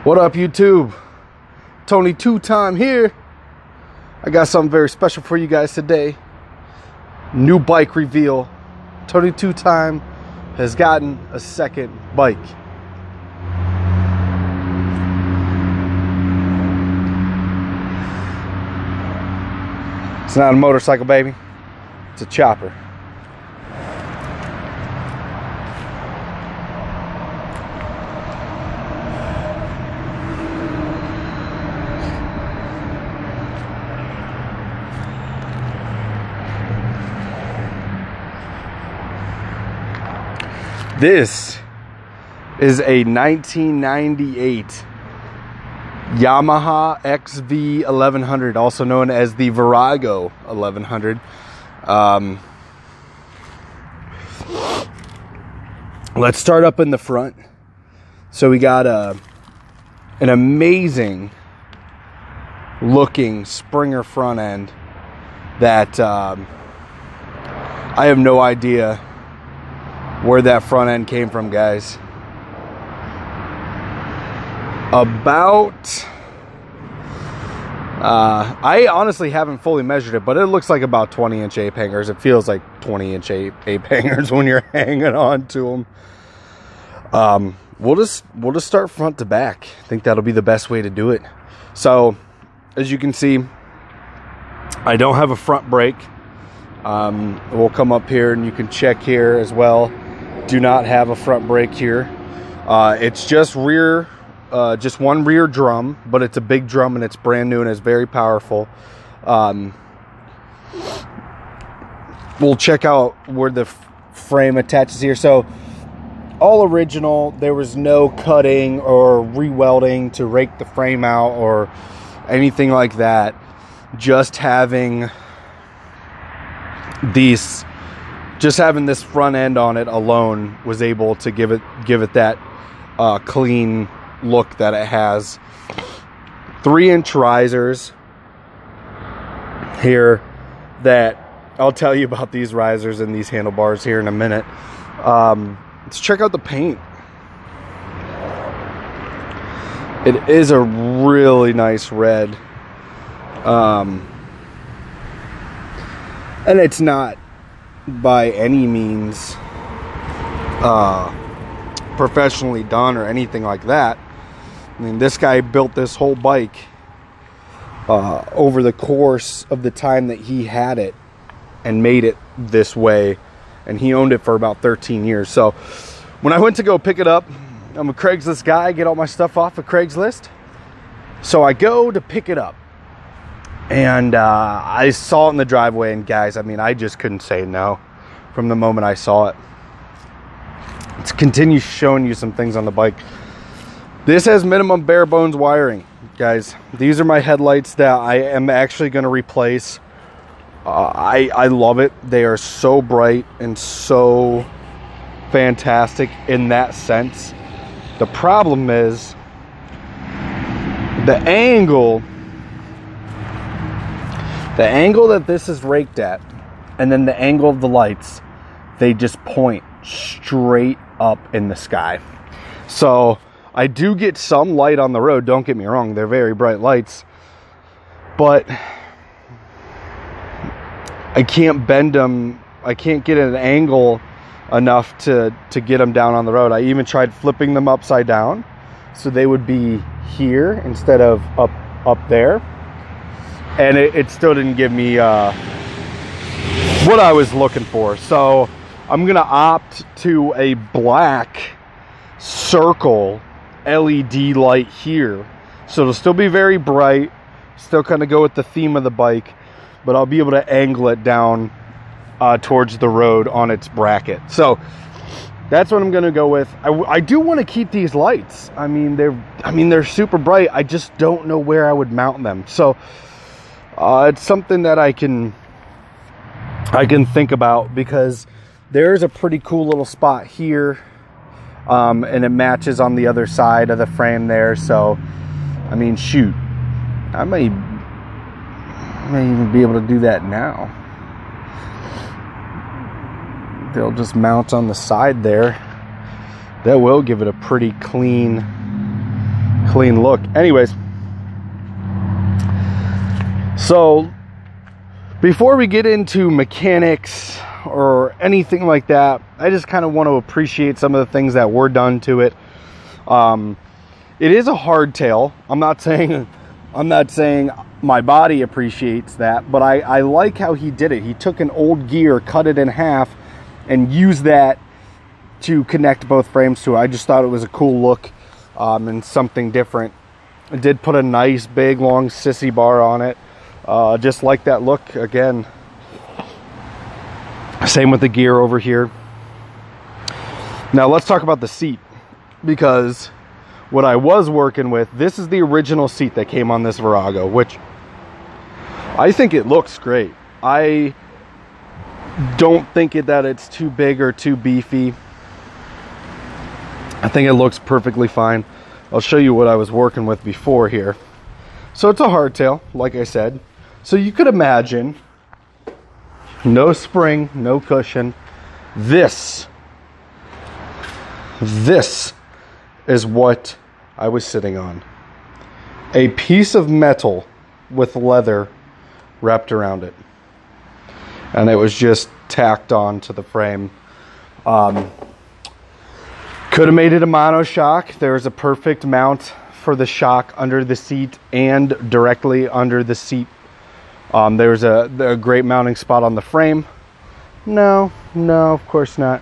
What up, YouTube? Tony Two-Time here. I got something very special for you guys today. New bike reveal. Tony Two-Time has gotten a second bike. It's not a motorcycle, baby. It's a chopper. This is a 1998 Yamaha XV 1100, also known as the Virago 1100. Let's start up in the front. So we got an amazing looking Springer front end that I have no idea where that front end came from, guys. I honestly haven't fully measured it, but it looks like about 20-inch ape hangers. It feels like 20-inch ape hangers when you're hanging on to them. We'll just start front to back. I think that'll be the best way to do it. So, as you can see, I don't have a front brake. We'll come up here and you can check here as well. Do not have a front brake here. It's just rear, just one rear drum, but it's a big drum and it's brand new and it's very powerful. We'll check out where the frame attaches here. So all original. There was no cutting or re-welding to rake the frame out or anything like that. Just having this front end on it alone was able to give it that clean look that it has. 3-inch risers here that I'll tell you about these risers and these handlebars here in a minute. Let's check out the paint. It is a really nice red. And it's not by any means professionally done or anything like that. I mean, this guy built this whole bike over the course of the time that he had it and made it this way, and he owned it for about 13 years. So when I went to go pick it up, I'm a Craigslist guy, get all my stuff off of Craigslist. So I go to pick it up, and I saw it in the driveway, and guys, I mean, I just couldn't say no from the moment I saw it. Let's continue showing you some things on the bike. This has minimum bare bones wiring, guys. These are my headlights that I am actually going to replace. I love it. They are so bright and so fantastic in that sense. The problem is the angle that this is raked at, and then the angle of the lights, they just point straight up in the sky. So I do get some light on the road, don't get me wrong, they're very bright lights, but I can't bend them. I can't get an angle enough to get them down on the road. I even tried flipping them upside down so they would be here instead of up there, and it still didn't give me what I was looking for. So I'm gonna opt to a black circle LED light here, so it'll still be very bright, still kind of go with the theme of the bike, but I'll be able to angle it down towards the road on its bracket. So that's what I'm gonna go with. I do want to keep these lights. I mean they're super bright. I just don't know where I would mount them. So it's something that I can think about, because there's a pretty cool little spot here, and it matches on the other side of the frame there. So I mean, shoot, I may even be able to do that now. They'll just mount on the side there. That will give it a pretty clean clean look. Anyways, so before we get into mechanics or anything like that, I just kind of want to appreciate some of the things that were done to it. It is a hardtail. I'm not saying my body appreciates that, but I like how he did it. He took an old gear, cut it in half, and used that to connect both frames to it. I just thought it was a cool look, and something different. I did put a nice big long sissy bar on it. Just like that look again. Same with the gear over here. Now let's talk about the seat, because what I was working with, this is the original seat that came on this Virago, which I think it looks great. I don't think that it's too big or too beefy. I think it looks perfectly fine. I'll show you what I was working with before here. So it's a hardtail, like I said. So you could imagine, no spring, no cushion. This is what I was sitting on. A piece of metal with leather wrapped around it. And it was just tacked on to the frame. Could have made it a monoshock. There's a perfect mount for the shock under the seat and directly under the seat. There's a great mounting spot on the frame. No, of course not.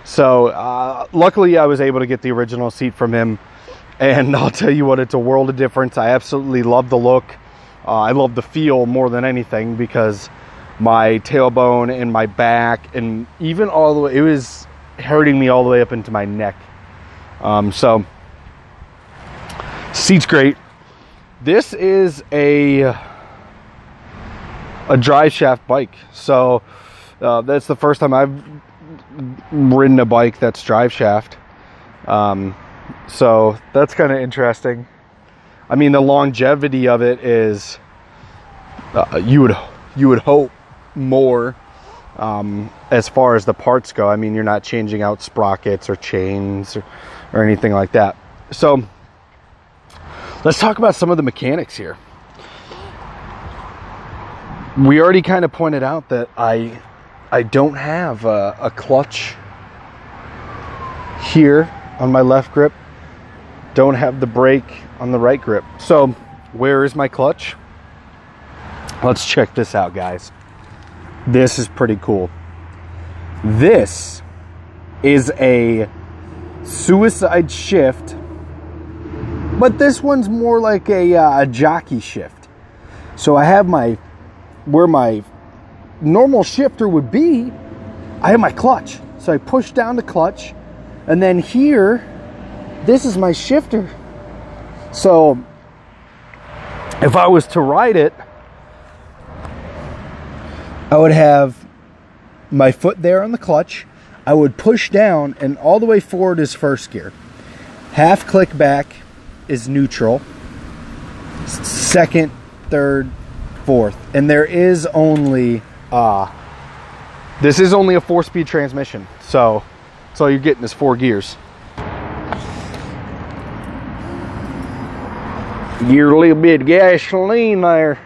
So luckily I was able to get the original seat from him, and I'll tell you what, it's a world of difference. I absolutely love the look. I love the feel more than anything, because my tailbone and my back, and even all the way, it was hurting me all the way up into my neck. So seat's great. This is a drive shaft bike, so that's the first time I've ridden a bike that's drive shaft. So that's kind of interesting. I mean, the longevity of it is you would hope more, as far as the parts go. I mean, you're not changing out sprockets or chains or anything like that. So let's talk about some of the mechanics here. We already kind of pointed out that I don't have a clutch here on my left grip. Don't have the brake on the right grip. So where is my clutch? Let's check this out, guys. This is pretty cool. This is a suicide shift, but this one's more like a jockey shift. So I have where my normal shifter would be, I have my clutch. So I push down the clutch, and then here, this is my shifter. So if I was to ride it, I would have my foot there on the clutch. I would push down, and all the way forward is first gear. Half click back is neutral. Second, third, fourth. And there is only this is only a 4-speed transmission, so that's all you're getting is 4 gears. Gear a little bit of gasoline there.